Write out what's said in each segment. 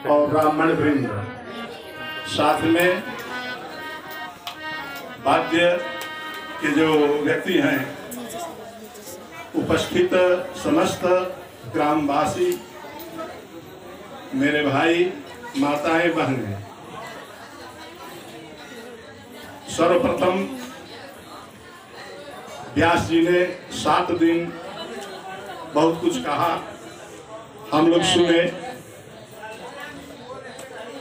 और ब्राह्मण वृंद, साथ में वाद्य के जो व्यक्ति हैं, उपस्थित समस्त ग्रामवासी, मेरे भाई, माताएं, बहनें, सर्वप्रथम व्यास जी ने 7 दिन बहुत कुछ कहा, हम लोग सुने।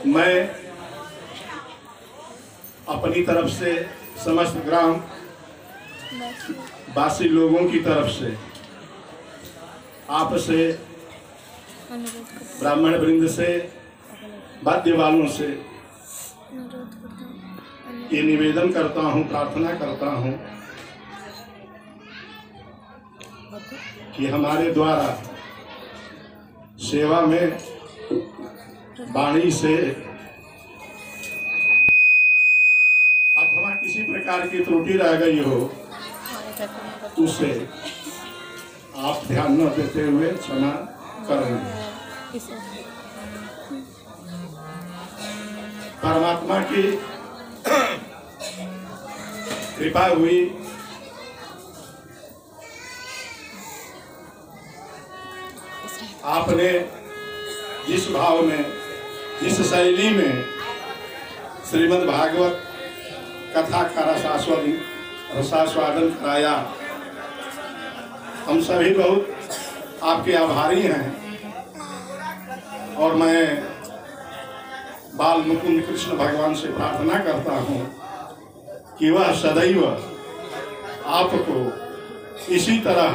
मैं अपनी तरफ से, समस्त ग्राम वासी लोगों की तरफ से, आपसे, ब्राह्मण वृंद से, वाद्य वालों से ये निवेदन करता हूँ, प्रार्थना करता हूँ कि हमारे द्वारा सेवा में वाणी से अथवा किसी प्रकार की त्रुटि रह गई हो, उसे आप ध्यान न देते हुए क्षमा करेंगे। परमात्मा की कृपा हुई, आपने जिस भाव में, जिस शैली में श्रीमद् भागवत कथा का रसास्वादन कराया, हम सभी बहुत आपके आभारी हैं। और मैं बाल मुकुंद कृष्ण भगवान से प्रार्थना करता हूँ कि वह सदैव आपको इसी तरह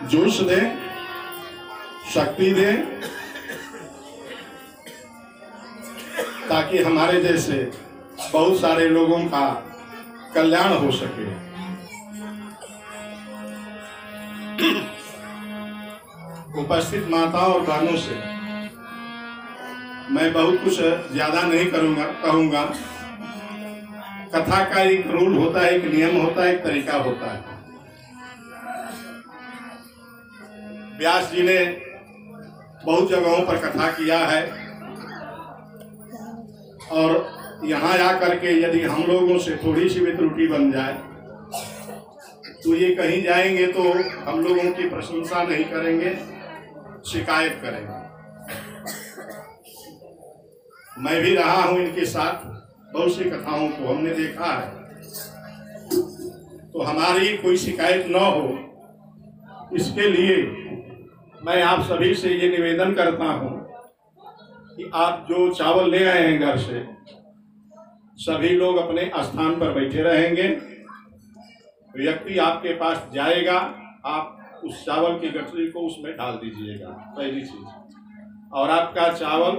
जोश दें, शक्ति दें, ताकि हमारे जैसे बहुत सारे लोगों का कल्याण हो सके। उपस्थित माताओं और बहनों से मैं बहुत कुछ ज्यादा नहीं कहूंगा। कथा का एक रूल होता है, एक नियम होता है, एक तरीका होता है। व्यास जी ने बहुत जगहों पर कथा किया है, और यहाँ आकर के यदि हम लोगों से थोड़ी सी भी त्रुटि बन जाए तो ये कहीं जाएंगे तो हम लोगों की प्रशंसा नहीं करेंगे, शिकायत करेंगे। मैं भी रहा हूँ इनके साथ, बहुत सी कथाओं को हमने देखा है, तो हमारी कोई शिकायत न हो, इसके लिए मैं आप सभी से ये निवेदन करता हूँ कि आप जो चावल ले आए हैं घर से, सभी लोग अपने स्थान पर बैठे रहेंगे। व्यक्ति आपके पास जाएगा, आप उस चावल की गठरी को उसमें डाल दीजिएगा, पहली चीज। और आपका चावल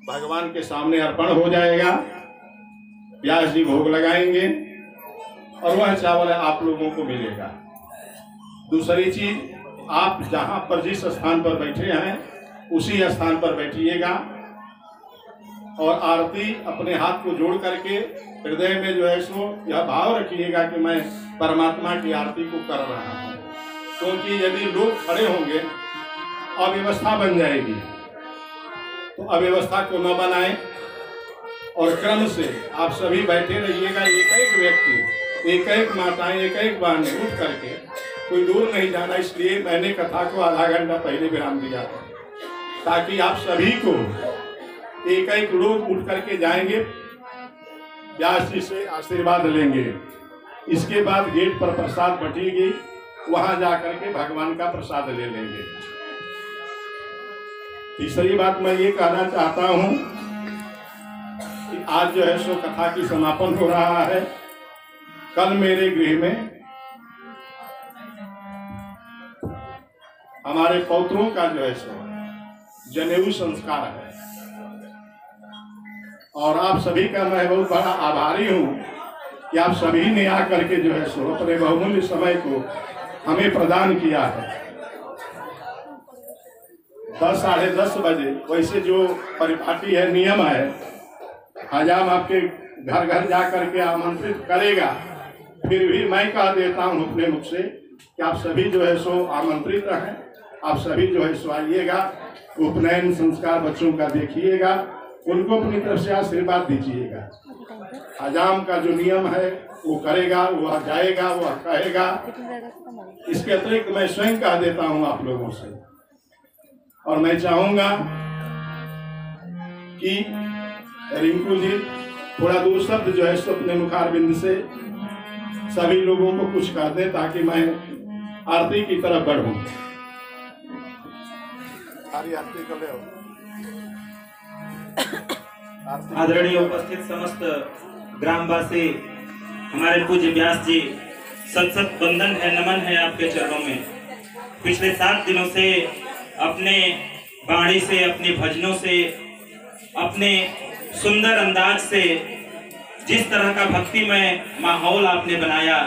भगवान के सामने अर्पण हो जाएगा, व्यास जी भोग लगाएंगे और वह चावल आप लोगों को मिलेगा। दूसरी चीज, आप जहां पर जिस स्थान पर बैठे हैं उसी स्थान पर बैठिएगा और आरती अपने हाथ को जोड़ करके हृदय में जो है सो यह भाव रखिएगा कि मैं परमात्मा की आरती को कर रहा हूँ। क्योंकि यदि लोग खड़े होंगे अव्यवस्था बन जाएगी, तो अव्यवस्था को न बनाएं और क्रम से आप सभी बैठे रहिएगा। एक एक व्यक्ति, एक एक माताएं, एक एक बहनें उठ करके, कोई दूर नहीं जाना। इसलिए मैंने कथा को आधा घंटा पहले विराम दिया था, ताकि आप सभी को एक एक लोग उठ करके जाएंगे, व्यास जी से आशीर्वाद लेंगे। इसके बाद गेट पर प्रसाद बटेगी, वहां जाकर के भगवान का प्रसाद ले लेंगे। तीसरी बात मैं ये कहना चाहता हूं कि आज जो है सो कथा की समापन हो रहा है। कल मेरे गृह में हमारे पौत्रों का जो है सो जनेऊ संस्कार है, और आप सभी का मैं बहुत बड़ा आभारी हूं कि आप सभी ने आकर के जो है सो अपने बहुमूल्य समय को हमें प्रदान किया है। 10 साढ़े 10 बजे वैसे जो परिपाटी है, नियम है, हजाम आपके घर घर जा करके आमंत्रित करेगा, फिर भी मैं कह देता हूं अपने मुख से कि आप सभी जो है सो आमंत्रित रहें, आप सभी जो है सो आइएगा, उपनयन संस्कार बच्चों का देखिएगा, उनको अपनी तरफ से आशीर्वाद दीजिएगा। हजाम का जो नियम है वो करेगा, वो जाएगा, वो कहेगा। इसके अतिरिक्त मैं स्वयं कह देता हूँ आप लोगों से, और मैं चाहूंगा कि रिंकू जी थोड़ा दो शब्द जो है सो अपने मुखारबिंद से सभी लोगों को कुछ कह दें, ताकि मैं आरती की तरफ बढ़ूं। आरती कर ले। आदरणीय उपस्थित समस्त ग्रामवासी, हमारे पूज्य व्यास जी, सत सत वंदन है, नमन है आपके चरणों में। पिछले 7 दिनों से अपने वाणी से, अपने भजनों से, अपने सुंदर अंदाज से जिस तरह का भक्तिमय माहौल आपने बनाया,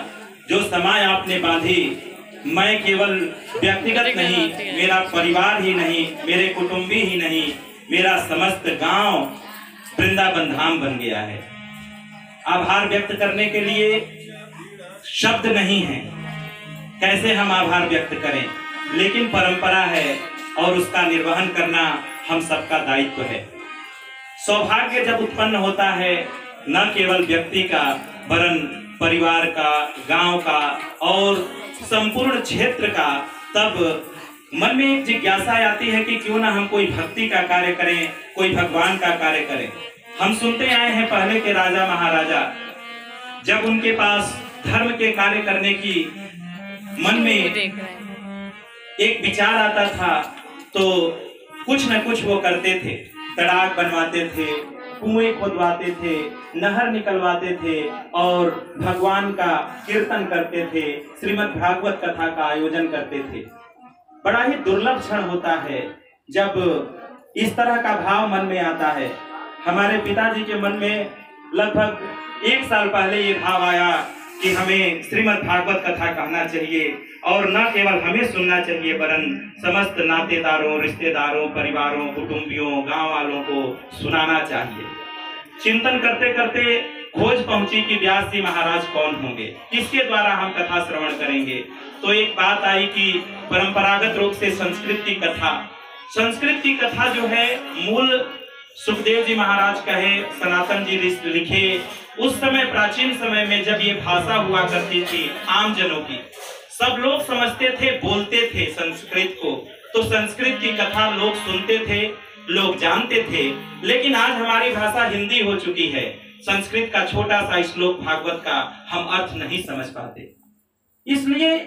जो समय आपने बांधी, मैं केवल व्यक्तिगत नहीं, मेरा परिवार ही नहीं, मेरे कुटुंबी ही नहीं, मेरा समस्त गांव वृंदावन धाम बन गया है। आभार व्यक्त करने के लिए शब्द नहीं है, कैसे हम आभार व्यक्त करें, लेकिन परंपरा है और उसका निर्वहन करना हम सबका दायित्व है। सौभाग्य जब उत्पन्न होता है, न केवल व्यक्ति का वरन परिवार का, गांव का और संपूर्ण क्षेत्र का, तब मन में एक जिज्ञासा आती है कि क्यों ना हम कोई भक्ति का कार्य करें, कोई भगवान का कार्य करें। हम सुनते आए हैं पहले के राजा महाराजा, जब उनके पास धर्म के कार्य करने की मन में एक विचार आता था तो कुछ न कुछ वो करते थे। तड़ाक बनवाते थे, कुएं खोदवाते थे, नहर निकलवाते थे और भगवान का कीर्तन करते थे, श्रीमद् भागवत कथा का आयोजन करते थे। बड़ा ही दुर्लभ क्षण होता है जब इस तरह का भाव मन में आता है। हमारे पिताजी के मन में लगभग 1 साल पहले ये भाव आया कि हमें श्रीमद् भागवत कथा कहना चाहिए, और न केवल हमें सुनना चाहिए वरन समस्त नातेदारों, रिश्तेदारों, परिवारों, कुटुंबियों, गांव वालों को सुनाना चाहिए। चिंतन करते करते खोज पहुंची कि व्यास जी महाराज कौन होंगे, किसके द्वारा हम कथा श्रवण करेंगे। तो एक बात आई कि परंपरागत रूप से संस्कृत की कथा जो है, मूल सुखदेव जी महाराज कहे, सनातन जी लिखे, उस समय प्राचीन समय में जब ये भाषा हुआ करती थी आम जनों की, सब लोग समझते थे, बोलते थे संस्कृत को, तो संस्कृत की कथा लोग सुनते थे, लोग जानते थे। लेकिन आज हमारी भाषा हिंदी हो चुकी है, संस्कृत का छोटा सा श्लोक भागवत का हम अर्थ नहीं समझ पाते। इसलिए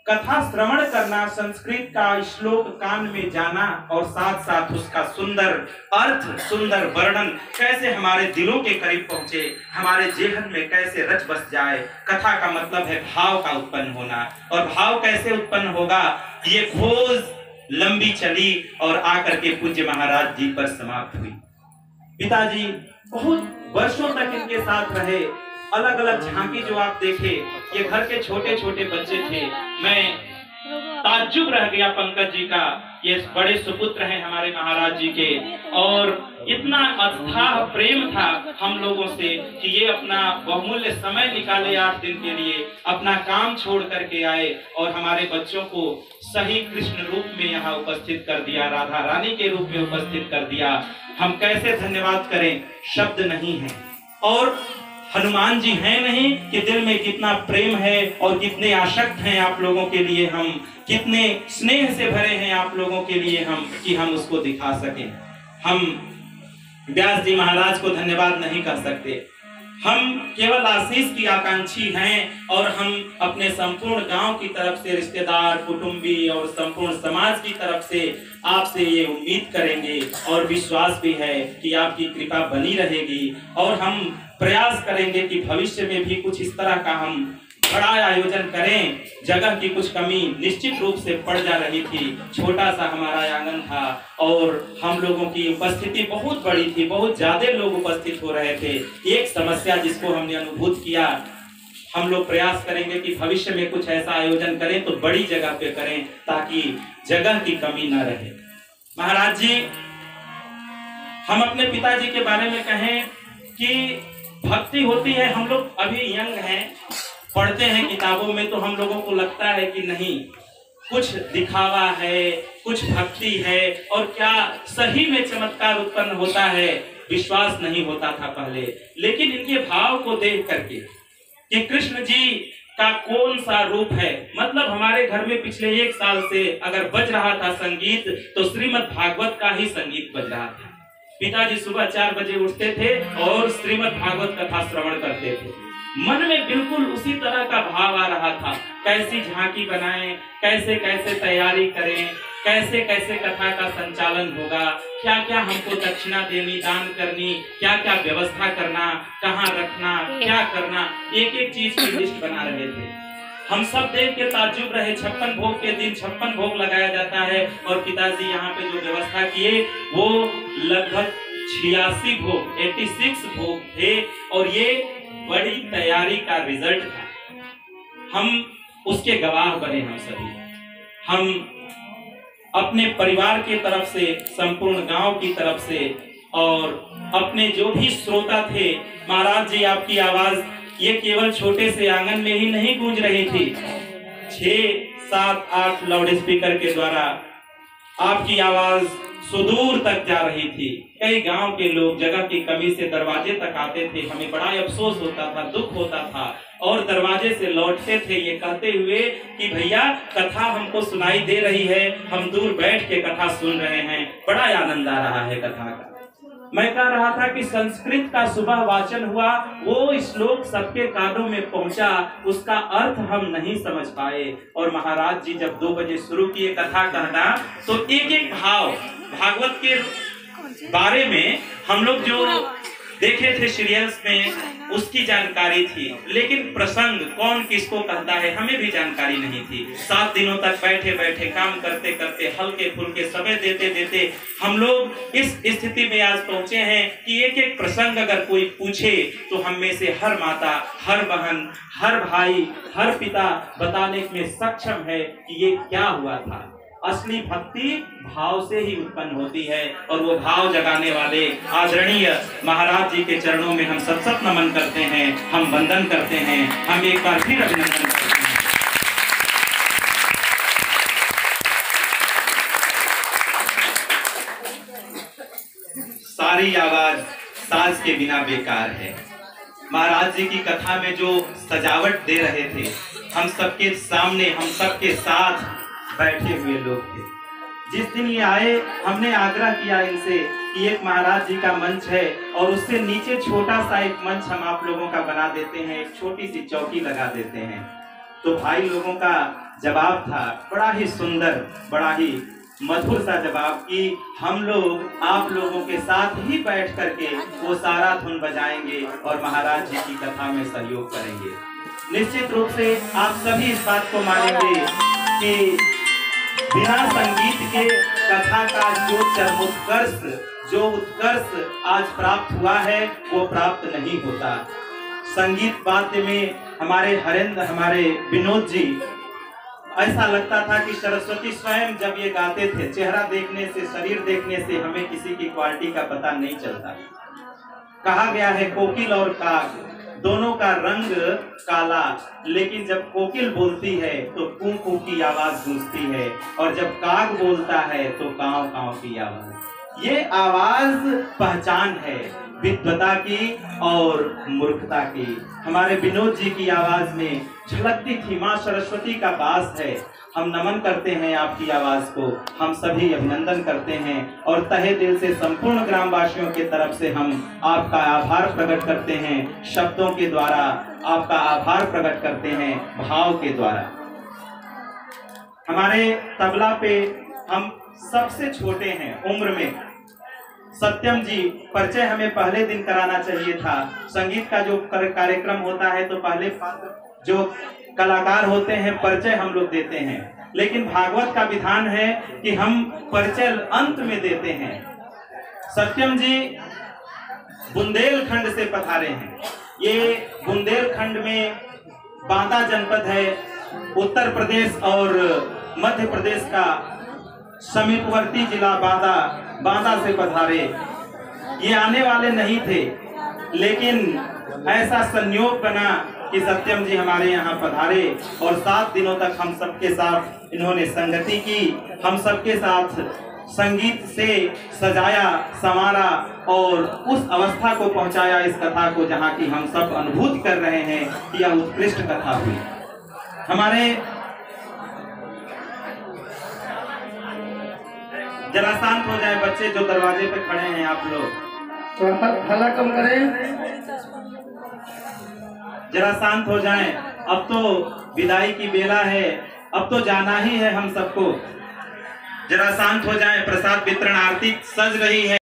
कथा श्रवण करना, संस्कृत का श्लोक कान में जाना और साथ साथ उसका सुंदर अर्थ, सुंदर वर्णन कैसे हमारे दिलों के करीब पहुंचे, हमारे जेहन में कैसे रच बस जाए। कथा का मतलब है भाव का उत्पन्न होना, और भाव कैसे उत्पन्न होगा, ये खोज लंबी चली और आकर के पूज्य महाराज जी पर समाप्त हुई। पिताजी बहुत वर्षों तक इनके साथ रहे। अलग अलग झांकी जो आप देखे, ये घर के छोटे छोटे बच्चे थे। मैं ताज्जुब रह गया पंकज जी का, ये बड़े सुपुत्र हैं हमारे महाराज जी के, और इतना अथाह प्रेम था हम लोगों से कि ये अपना बहुमूल्य समय निकाले 8 दिन के लिए, अपना काम छोड़ करके आए और हमारे बच्चों को सही कृष्ण रूप में यहाँ उपस्थित कर दिया, राधा रानी के रूप में उपस्थित कर दिया। हम कैसे धन्यवाद करें, शब्द नहीं है। और हनुमान जी हैं नहीं कि दिल में कितना प्रेम है और कितने आसक्त हैं आप लोगों के लिए, हम कितने स्नेह से भरे हैं आप लोगों के लिए हम, कि हम उसको दिखा सकें। हम व्यास जी महाराज को धन्यवाद नहीं कर सकते, हम केवल आशीष की आकांक्षी हैं, और हम अपने संपूर्ण गांव की तरफ से, रिश्तेदार, कुटुंबी और संपूर्ण समाज की तरफ से आपसे ये उम्मीद करेंगे और विश्वास भी है कि आपकी कृपा बनी रहेगी। और हम प्रयास करेंगे कि भविष्य में भी कुछ इस तरह का हम बड़ा आयोजन करें। जगह की कुछ कमी निश्चित रूप से पड़ जा रही थी, छोटा सा हमारा आंगन था और हम लोगों की उपस्थिति बहुत बड़ी थी, बहुत ज्यादा लोग उपस्थित हो रहे थे। एक समस्या जिसको हमने अनुभूत किया, हम लोग प्रयास करेंगे कि भविष्य में कुछ ऐसा आयोजन करें तो बड़ी जगह पे करें ताकि जगह की कमी न रहे। महाराज जी, हम अपने पिताजी के बारे में कहें कि भक्ति होती है, हम लोग अभी यंग हैं, पढ़ते हैं किताबों में, तो हम लोगों को लगता है कि नहीं, कुछ दिखावा है, कुछ भक्ति है और क्या सही में चमत्कार उत्पन्न होता है, विश्वास नहीं होता था पहले। लेकिन इनके भाव को देख करके कि कृष्ण जी का कौन सा रूप है, मतलब हमारे घर में पिछले 1 साल से अगर बज रहा था संगीत तो श्रीमद् भागवत का ही संगीत बज रहा था। पिताजी सुबह 4 बजे उठते थे और श्रीमद् भागवत कथा श्रवण करते थे। मन में बिल्कुल उसी तरह का भाव आ रहा था, कैसी झांकी बनाएं, कैसे कैसे तैयारी करें, कैसे कैसे कथा का संचालन होगा, क्या क्या हमको दक्षिणा देनी, दान करनी, क्या क्या व्यवस्था करना, कहाँ रखना, क्या करना, एक एक चीज की लिस्ट बना रहे थे। हम सब देख के ताज्जुब रहे। 56 भोग के दिन 56 भोग लगाया जाता है और पिताजी यहाँ पे जो व्यवस्था किए वो लगभग 86 भोग 86 भोग थे और ये बड़ी तैयारी का रिजल्ट था। हम उसके गवाह बने। हम सभी हम अपने परिवार की तरफ से, संपूर्ण गांव की तरफ से और अपने जो भी श्रोता थे, महाराज जी आपकी आवाज ये केवल छोटे से आंगन में ही नहीं गूंज रही थी, 6, 7, 8 लाउड स्पीकर के द्वारा आपकी आवाज सुदूर तक जा रही थी। कई गांव के लोग जगह की कमी से दरवाजे तक आते थे। हमें बड़ा अफसोस होता था, दुख होता था और दरवाजे से लौटते थे ये कहते हुए कि भैया कथा हमको सुनाई दे रही है, हम दूर बैठ के कथा सुन रहे हैं, बड़ा आनंद आ रहा है कथा का। मैं कह रहा था कि संस्कृत का सुबह वाचन हुआ, वो श्लोक सबके कानों में पहुंचा, उसका अर्थ हम नहीं समझ पाए और महाराज जी जब 2 बजे शुरू किए कथा कहना तो एक एक भाव भागवत के बारे में हम लोग जो देखे थे सीरियल्स में उसकी जानकारी थी, लेकिन प्रसंग कौन किसको कहता है हमें भी जानकारी नहीं थी। 7 दिनों तक बैठे बैठे काम करते करते हल्के फुल्के समय देते देते हम लोग इस स्थिति में आज पहुंचे हैं कि एक एक प्रसंग अगर कोई पूछे तो हम में से हर माता, हर बहन, हर भाई, हर पिता बताने में सक्षम है कि ये क्या हुआ था। असली भक्ति भाव से ही उत्पन्न होती है और वो भाव जगाने वाले आदरणीय महाराज जी के चरणों में हम सत नमन करते हैं, हम वंदन करते हैं, हम एक बार फिर अभिनंदन करते हैं। सारी आवाज साज के बिना बेकार है। महाराज जी की कथा में जो सजावट दे रहे थे, हम सबके सामने, हम सबके साथ बैठे हुए लोग थे। जिस दिन ये आए हमने आग्रह किया इनसे कि एक महाराज जी का मंच है और उससे नीचे छोटा सा एक मंच हम आप लोगों का बना देते हैं, एक छोटी सी चौकी लगा देते हैं। तो भाई लोगों का जवाब था बड़ा ही सुंदर, बड़ा ही मधुर सा जवाब कि हम लोग आप लोगों के साथ ही बैठ करके वो सारा धुन बजाएंगे और महाराज जी की कथा में सहयोग करेंगे। निश्चित रूप से आप सभी इस बात को मानेंगे कि बिना संगीत के कथा का जो चरमोत्कर्ष, जो उत्कर्ष आज प्राप्त हुआ है वो प्राप्त नहीं होता। संगीत वाद्य में हमारे हरेंद्र, हमारे विनोद जी, ऐसा लगता था कि सरस्वती स्वयं जब ये गाते थे, चेहरा देखने से, शरीर देखने से हमें किसी की क्वालिटी का पता नहीं चलता। कहा गया है कोकिल और काग दोनों का रंग काला, लेकिन जब कोकिल बोलती है तो कू कू की आवाज गूंजती है और जब काग बोलता है तो काव काव की आवाज। ये आवाज पहचान है विद्वता की और मूर्खता की। हमारे विनोद जी की आवाज में झलकती थी माँ सरस्वती का वास है। हम नमन करते हैं आपकी आवाज को, हम सभी अभिनंदन करते हैं और तहे दिल से संपूर्ण ग्रामवासियों की तरफ से हम आपका आभार प्रकट करते हैं। शब्दों के द्वारा आपका आभार प्रकट करते हैं, भाव के द्वारा। हमारे तबला पे हम सबसे छोटे हैं उम्र में। सत्यम जी, परिचय हमें पहले दिन कराना चाहिए था। संगीत का जो कार्यक्रम होता है तो पहले जो कलाकार होते हैं परिचय हम लोग देते हैं, लेकिन भागवत का विधान है कि हम परिचय अंत में देते हैं। सत्यम जी बुंदेलखंड से पधारे हैं। ये बुंदेलखंड में बांदा जनपद है, उत्तर प्रदेश और मध्य प्रदेश का समीपवर्ती जिला बांदा से पधारे। ये आने वाले नहीं थे, लेकिन ऐसा संयोग बना कि सत्यम जी हमारे यहाँ पधारे और 7 दिनों तक हम सबके साथ इन्होंने संगति की, हम सबके साथ संगीत से सजाया संवारा और उस अवस्था को पहुंचाया इस कथा को जहाँ की हम सब अनुभूत कर रहे हैं कि यह उत्कृष्ट कथा हुई। हमारे जरा शांत हो जाए बच्चे जो दरवाजे पे खड़े हैं, आप लोग हल्ला कम करें, जरा शांत हो जाएं। अब तो विदाई की बेला है, अब तो जाना ही है हम सबको। जरा शांत हो जाएं, प्रसाद वितरण आरती सज रही है।